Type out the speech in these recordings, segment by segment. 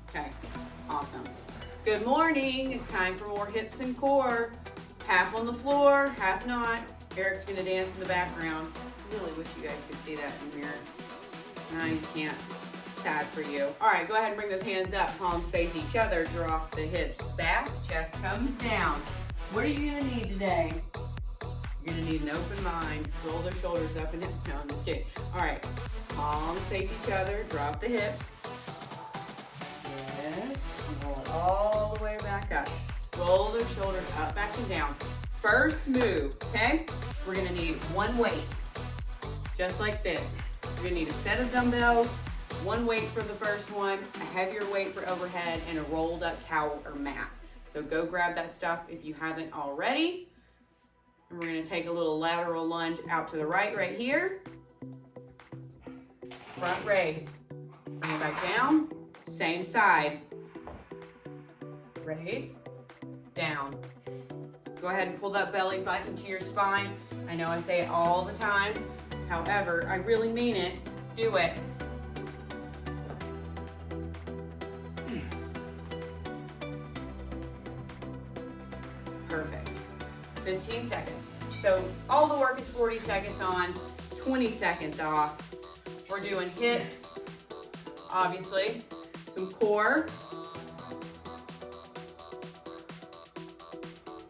Okay, awesome. Good morning. It's time for more hips and core. Half on the floor, half not. Eric's gonna dance in the background. I really wish you guys could see that in the mirror. No, you can't. Sad for you. All right, go ahead and bring those hands up. Palms face each other. Drop the hips back. Chest comes down. What are you gonna need today? You're gonna need an open mind. Roll the shoulders up and hips down. Just kidding. All right, palms face each other. Drop the hips. Yes. Roll it all the way back up. Roll those shoulders up, back, and down. First move, okay? We're gonna need one weight, just like this. You're gonna need a set of dumbbells, one weight for the first one, a heavier weight for overhead, and a rolled up towel or mat. So go grab that stuff if you haven't already. And we're gonna take a little lateral lunge out to the right here. Front raise. Bring it back down, same side. Raise, down. Go ahead and pull that belly back into your spine. I know I say it all the time. However, I really mean it. Do it. Perfect. 15 seconds. So all the work is 40 seconds on, 20 seconds off. We're doing hips, obviously, some core,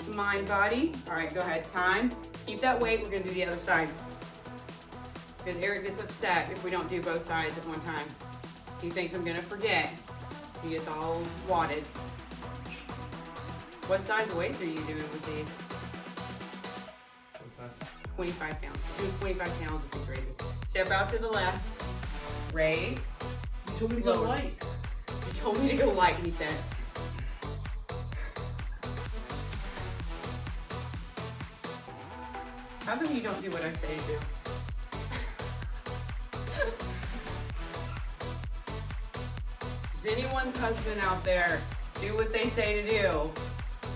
mind, body. All right, go ahead, time. Keep that weight, we're gonna do the other side. Because Eric gets upset if we don't do both sides at one time. He thinks I'm gonna forget. He gets all wadded. What size weights are you doing with these? 25 pounds. Do 25 pounds with these raises. Step out to the left, raise. You told me to go light. You told me to go light, he said. How come you don't do what I say to do? Does anyone's husband out there do what they say to do?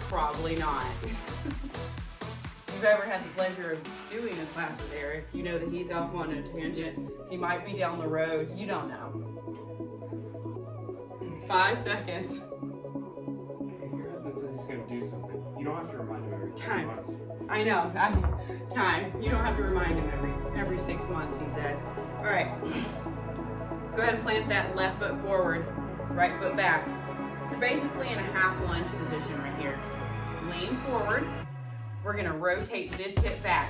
Probably not. If you've ever had the pleasure of doing a class with Eric, you know that he's off on a tangent. He might be down the road. You don't know. 5 seconds. If your husband says he's going to do something, you don't have to remind him every 3 months. I know. Time. You don't have to remind him every 6 months, he says. All right. Go ahead and plant that left foot forward, right foot back. You're basically in a half lunge position right here. Lean forward. We're gonna rotate this hip back.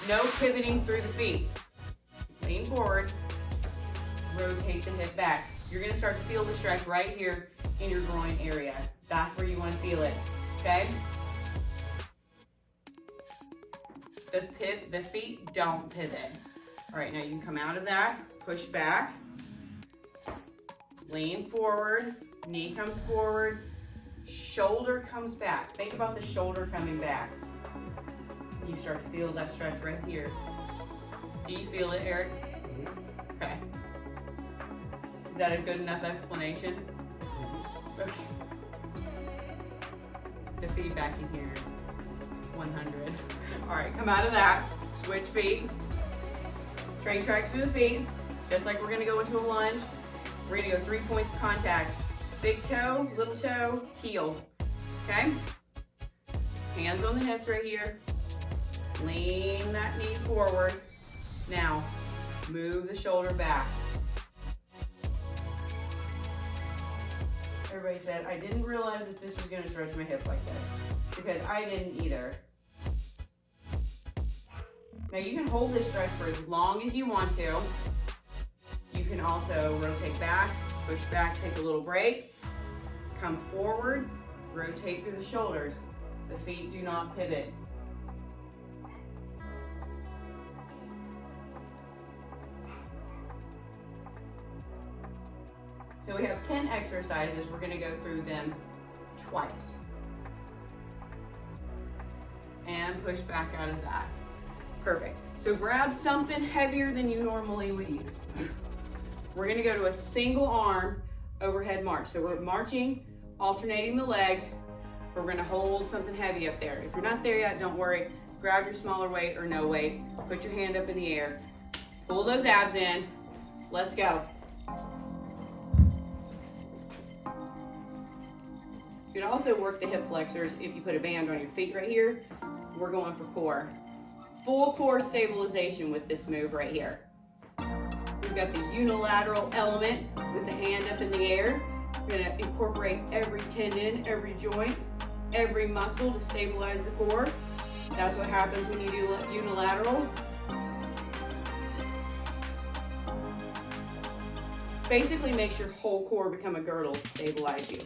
No pivoting through the feet. Lean forward. Rotate the hip back. You're gonna start to feel the stretch right here in your groin area. That's where you wanna feel it, okay? The feet don't pivot. All right, now you can come out of that, push back, lean forward, knee comes forward, shoulder comes back. Think about the shoulder coming back. You start to feel that stretch right here. Do you feel it, Eric? Okay. Is that a good enough explanation? Okay. The feedback in here is 100. All right, come out of that. Switch feet. Train tracks through the feet. Just like we're gonna go into a lunge. We're gonna go 3 points of contact. Big toe, little toe, heel. Okay? Hands on the hips right here. Lean that knee forward. Now, move the shoulder back. Everybody said, I didn't realize that this was gonna stretch my hip like this. Because I didn't either. Now you can hold this stretch for as long as you want to. You can also rotate back, push back, take a little break, come forward, rotate through the shoulders. The feet do not pivot. So we have 10 exercises. We're gonna go through them twice. And push back out of that. Perfect. So grab something heavier than you normally would use. We're gonna go to a single arm overhead march. So we're marching, alternating the legs. We're gonna hold something heavy up there. If you're not there yet, don't worry. Grab your smaller weight or no weight. Put your hand up in the air. Pull those abs in. Let's go. You can also work the hip flexors if you put a band on your feet right here. We're going for core. Full core stabilization with this move right here. We've got the unilateral element with the hand up in the air. We're gonna incorporate every tendon, every joint, every muscle to stabilize the core. That's what happens when you do unilateral. Basically makes your whole core become a girdle to stabilize you.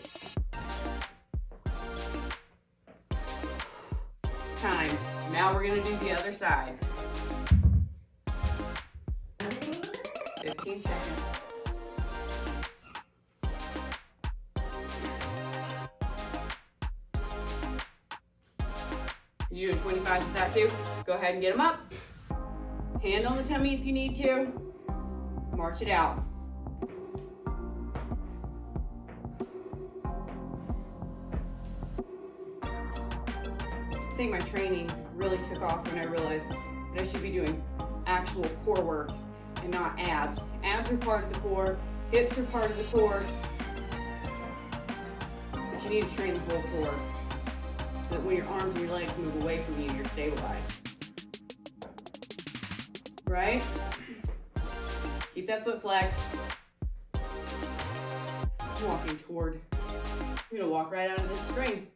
Time. Now we're gonna do the other side. 15 seconds. You're doing 25 with that too. Go ahead and get them up. Hand on the tummy if you need to. March it out. I think my training really took off when I realized that I should be doing actual core work and not abs. Abs are part of the core, hips are part of the core, but you need to train the whole core so that when your arms and your legs move away from you, you're stabilized. Right? Keep that foot flexed. I'm walking toward, I'm gonna walk right out of this screen.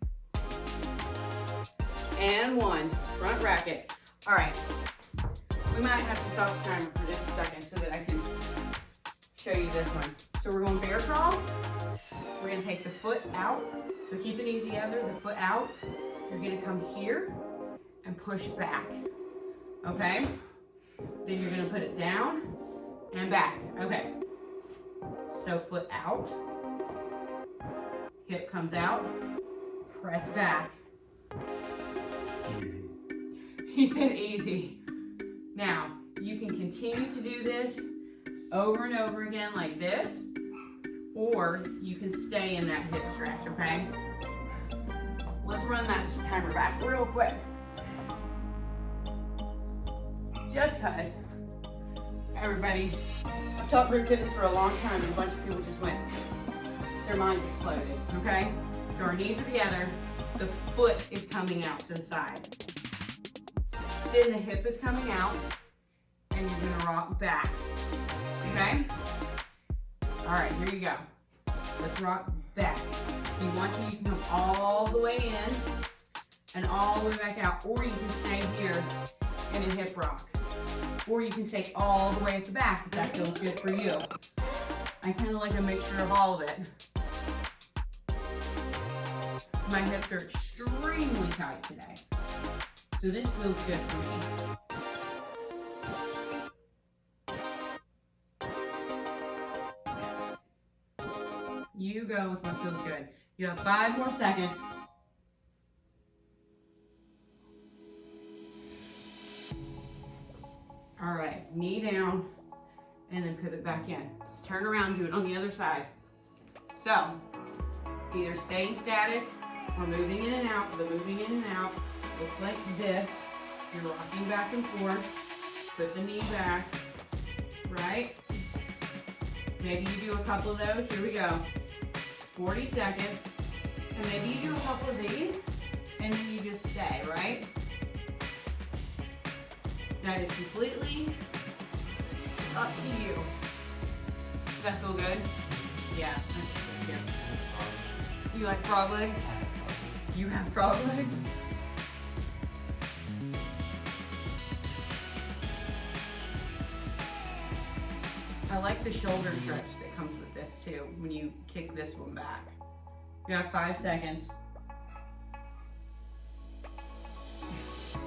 And one, front racket. All right, we might have to stop the timer for just a second so that I can show you this one. So we're going bear crawl. We're gonna take the foot out. So keep the knees together, the foot out. You're gonna come here and push back, okay? Then you're gonna put it down and back, okay? So foot out, hip comes out, press back. Easy. He said easy. Now, you can continue to do this over and over again like this, or you can stay in that hip stretch, okay? Let's run that timer back real quick. Just cause everybody, I've taught group fitness for a long time and a bunch of people just went, their minds exploded, okay? So our knees are together, the foot is coming out to the side. Then the hip is coming out, and you're gonna rock back, okay? All right, here you go. Let's rock back. If you want to, you can come all the way in and all the way back out, or you can stay here in a hip rock. Or you can stay all the way at the back if that feels good for you. I kind of like a mixture of all of it. My hips are extremely tight today, so this feels good for me. You go with what feels good. You have 5 more seconds. All right, knee down, and then pivot back in. Let's turn around, do it on the other side. So, either staying static or moving in and out. The moving in and out looks like this. You're rocking back and forth. Put the knee back, right? Maybe you do a couple of those. Here we go. 40 seconds. And maybe you do a couple of these, and then you just stay, right? That is completely up to you. Does that feel good? Yeah. You like frog legs? You have frog legs? I like the shoulder stretch that comes with this too, when you kick this one back. You have 5 seconds.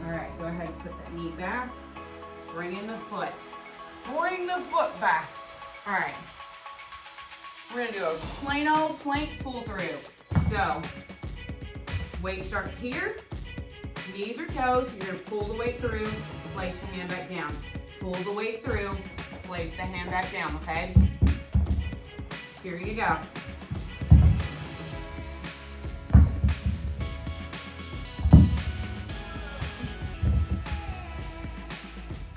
All right, go ahead and put that knee back. Bring in the foot. Bring the foot back. All right. We're gonna do a plain old plank pull through. So, weight starts here. Knees or toes. You're gonna pull the weight through. Place the hand back down. Pull the weight through. Place the hand back down, okay? Here you go.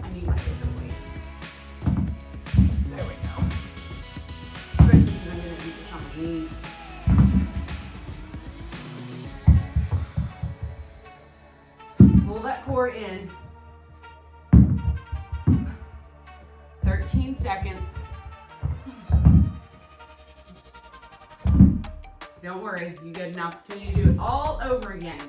I need my bigger weight. There we go. Especially because I'm gonna do this on my knees. core in. 13 seconds. Don't worry, you get an opportunity to do it all over again.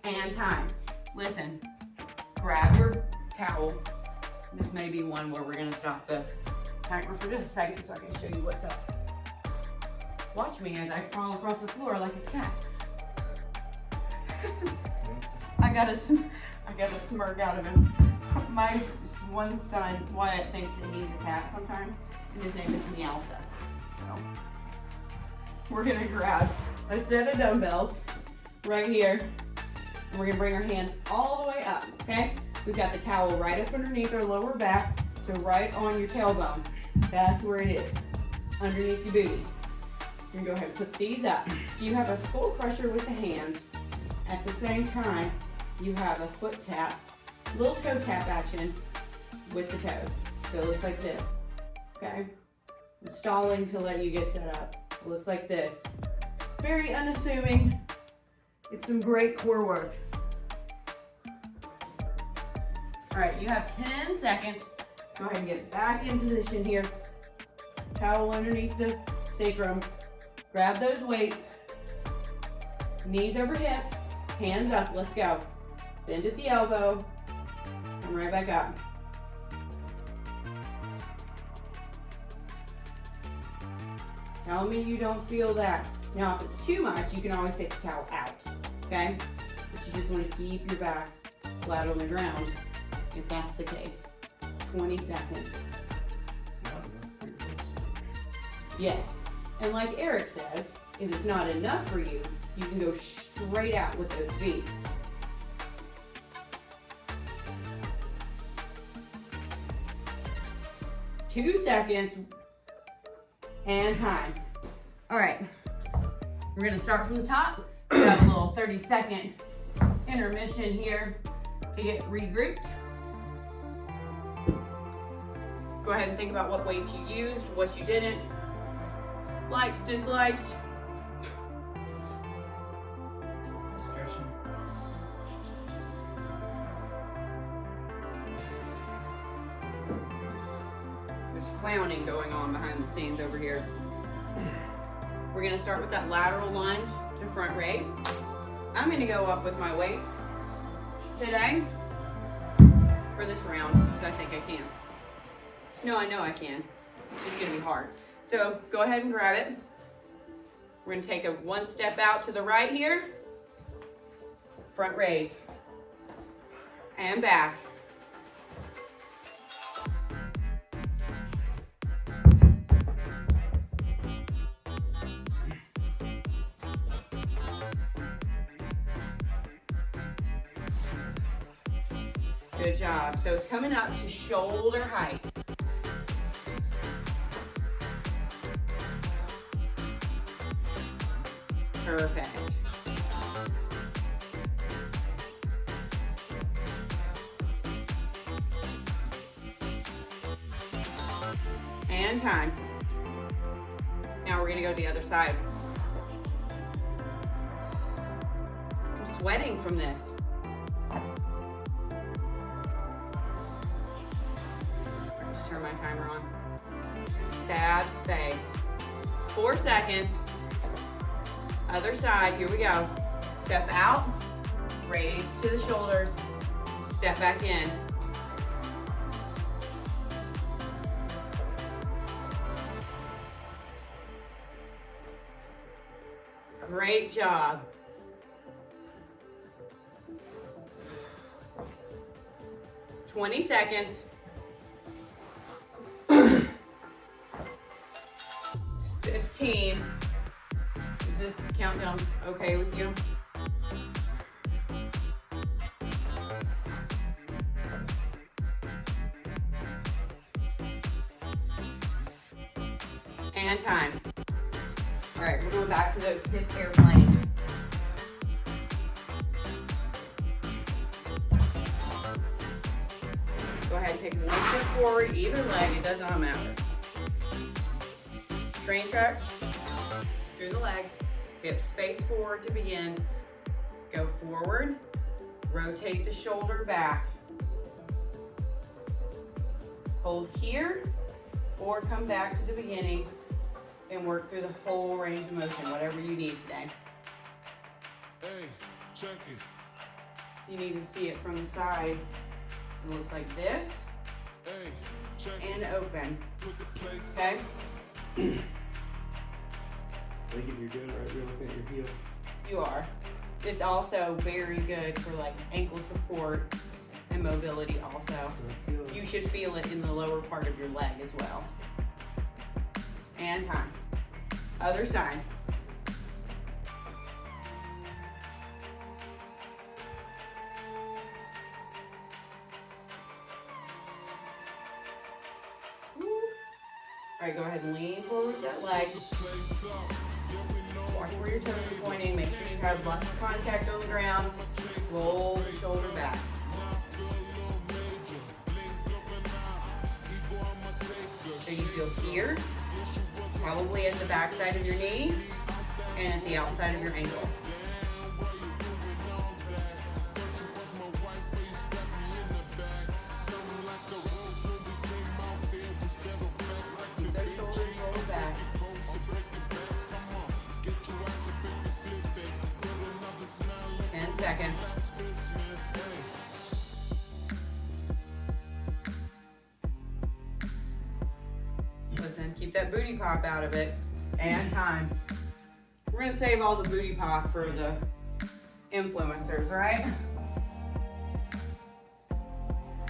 And time. Listen, grab your towel. This may be one where we're gonna stop the timer for just a second so I can show you what's up. Watch me as I crawl across the floor like a cat. I got a smirk out of him. My one son, Wyatt, thinks that he's a cat sometimes, and his name is Meowsa. So, we're gonna grab a set of dumbbells right here, and we're gonna bring our hands all the way up, okay? We've got the towel right up underneath our lower back, so right on your tailbone. That's where it is, underneath your booty. You're gonna go ahead and put these up. So you have a Skullcrusher with the hands. At the same time, you have a foot tap, little toe tap action with the toes. So it looks like this, okay? I'm stalling to let you get set up. It looks like this. Very unassuming. It's some great core work. All right, you have 10 seconds. Go ahead and get back in position here. Towel underneath the sacrum. Grab those weights. Knees over hips, hands up, let's go. Bend at the elbow, come right back up. Tell me you don't feel that. Now, if it's too much, you can always take the towel out, okay? But you just want to keep your back flat on the ground, if that's the case. 20 seconds. Yes, and like Eric says, if it's not enough for you, you can go straight out with those feet. Two seconds, and time. All right, we're gonna start from the top. We have a little 30-second intermission here to get regrouped. Go ahead and think about what weights you used, what you didn't, likes, dislikes. There's clowning going on behind the scenes over here. We're gonna start with that lateral lunge to front raise. I'm gonna go up with my weights today for this round because I think I can. No, I know I can. It's just gonna be hard. So go ahead and grab it. We're gonna take a one step out to the right here. Front raise. And back. Good job. So it's coming up to shoulder height. Perfect. And time. Now we're gonna go to the other side. I'm sweating from this. Just turn my timer on. Sad face. 4 seconds. Other side, here we go. Step out, raise to the shoulders, step back in. Great job. Twenty seconds. 15. Is this countdown okay with you? And time. All right, we're going back to those hip airplanes. Go ahead and take one step forward, either leg, it does not matter. Train tracks through the legs. Hips face forward to begin. Go forward, rotate the shoulder back. Hold here, or come back to the beginning and work through the whole range of motion, whatever you need today. Hey, check it. You need to see it from the side. It looks like this, Hey, check and it. open, Put the place okay? I think if you're doing it right, you're looking at your heel. You are. It's also very good for like ankle support and mobility also. I feel it. You should feel it in the lower part of your leg as well. And time. Other side. Woo. All right, go ahead and lean forward with that leg. Watch where your toes are pointing. Make sure you have lots of contact on the ground. Roll the shoulder back. So you feel here, probably at the back side of your knee, and at the outside of your ankle. Keep those shoulders rolled back. Second. Listen, keep that booty pop out of it. And time. We're gonna save all the booty pop for the influencers, right?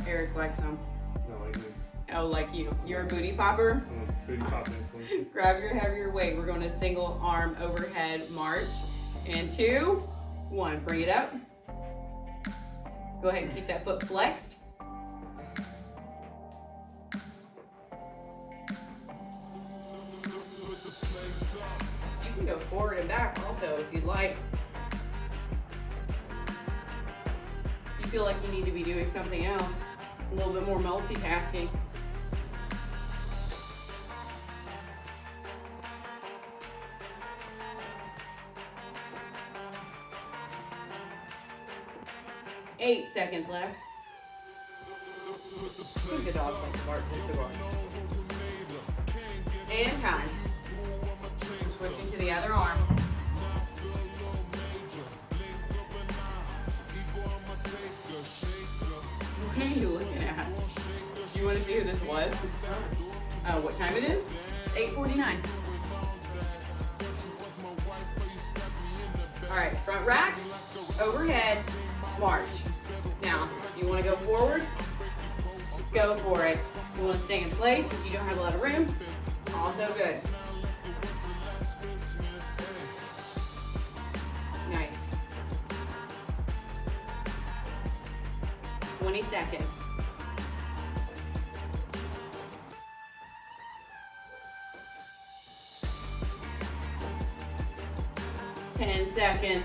Eric likes them. No, like me. Oh, like you. You're a booty popper? I'm a booty pop influencer. Grab your heavier weight. We're going to single arm overhead march. And 2, 1. Bring it up. Go ahead and keep that foot flexed. You can go forward and back also if you'd like. If you feel like you need to be doing something else, a little bit more multitasking. Eight seconds left. Good dog like to bark just to bark. And time. Switching to the other arm. What are you looking at? Do you want to see who this was? What time it is? 8:49. All right, front rack, overhead, march. Now, you want to go forward? Go for it. You want to stay in place because you don't have a lot of room? Also good. Nice. 20 seconds. Ten seconds.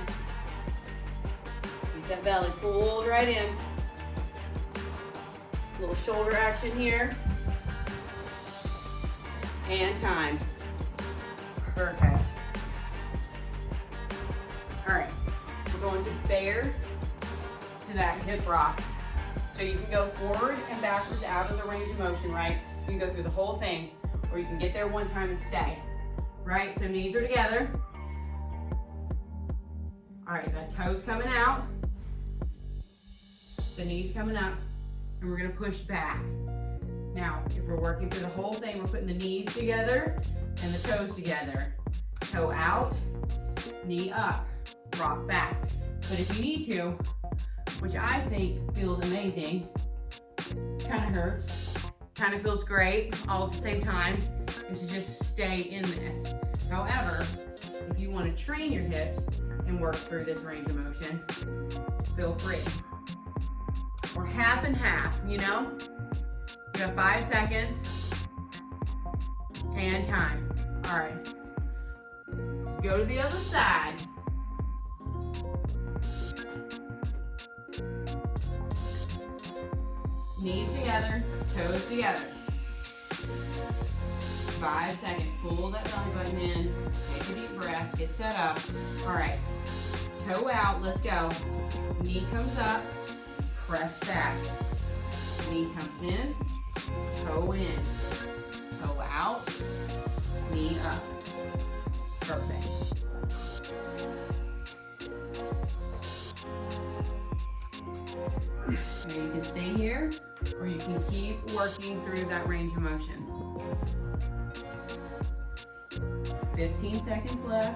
Keep that belly pulled right in. Little shoulder action here. And time. Perfect. All right, we're going to bear to that hip rock. So you can go forward and backwards out of the range of motion, right? You can go through the whole thing, or you can get there one time and stay, right? So knees are together. All right, that toe's coming out. The knee's coming up, and we're gonna push back. Now, if we're working through the whole thing, we're putting the knees together and the toes together. Toe out, knee up, rock back. But if you need to, which I think feels amazing, kind of hurts, kind of feels great all at the same time, is to just stay in this. However, if you want to train your hips and work through this range of motion, feel free. Or half and half, you know? You have 5 seconds and time. All right. Go to the other side. Knees together, toes together. 5 seconds. Pull that belly button in. Take a deep breath. Get set up. All right. Toe out. Let's go. Knee comes up. Press back. Knee comes in. Toe in. Toe out. Knee up. Perfect. So you can stay here, or you can keep working through that range of motion. 15 seconds left.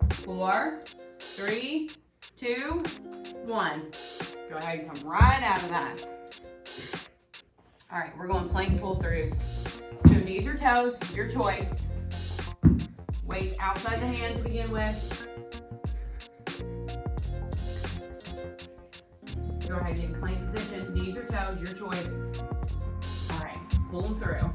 4, 3, 2, 1. Go ahead and come right out of that. All right, we're going plank pull throughs. So knees or toes, your choice. Weights outside the hand to begin with. Go ahead and get plank position. Knees or toes, your choice. All right, pull them through.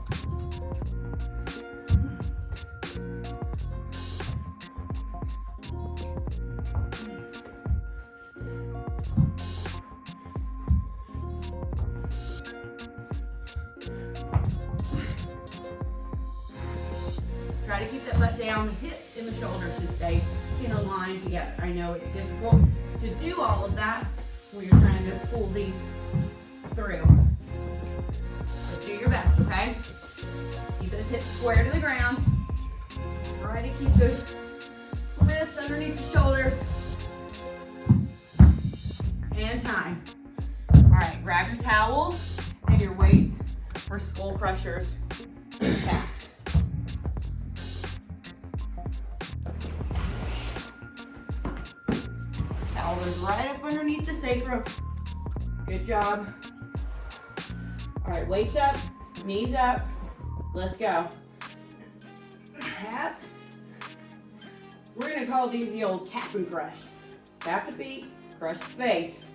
Try to keep that butt down. The hips and the shoulders should stay in a line together. I know it's difficult to do all of that when you're trying to pull these through. But do your best, okay? Keep those hips square to the ground. Try to keep those wrists underneath the shoulders. And time. All right, grab your towels and your weights for Skullcrushers and taps. Towel goes right up underneath the sacrum. Good job. All right, weights up, knees up. Let's go. Tap. We're gonna call these the old tap and crush. Tap the feet, crush the face.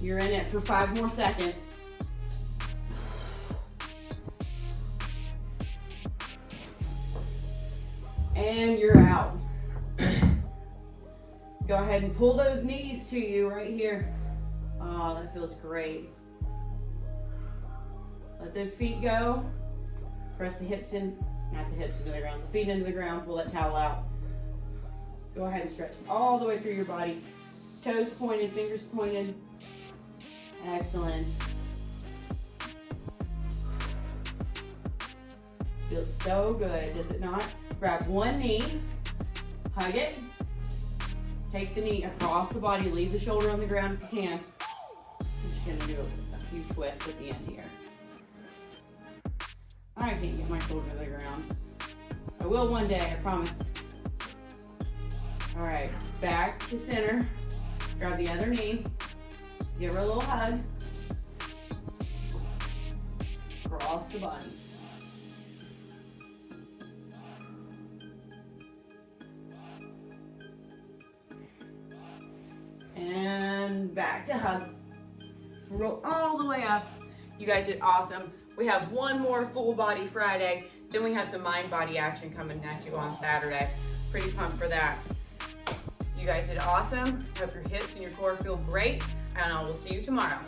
You're in it for 5 more seconds. And you're out. Go ahead and pull those knees to you right here. Oh, that feels great. Let those feet go. Press the hips in, not the hips into the ground, the feet into the ground. Pull that towel out. Go ahead and stretch all the way through your body. Toes pointed, fingers pointed. Excellent. Feels so good, does it not? Grab one knee, hug it, take the knee across the body, leave the shoulder on the ground if you can. I'm just gonna do a few twists at the end here. I can't get my shoulder to the ground. I will one day, I promise. All right, back to center. Grab the other knee. Give her a little hug. Cross the body. And back to hug. Roll all the way up. You guys did awesome. We have one more full body Friday. Then we have some mind body action coming at you on Saturday. Pretty pumped for that. You guys did awesome. Hope your hips and your core feel great. And I will see you tomorrow.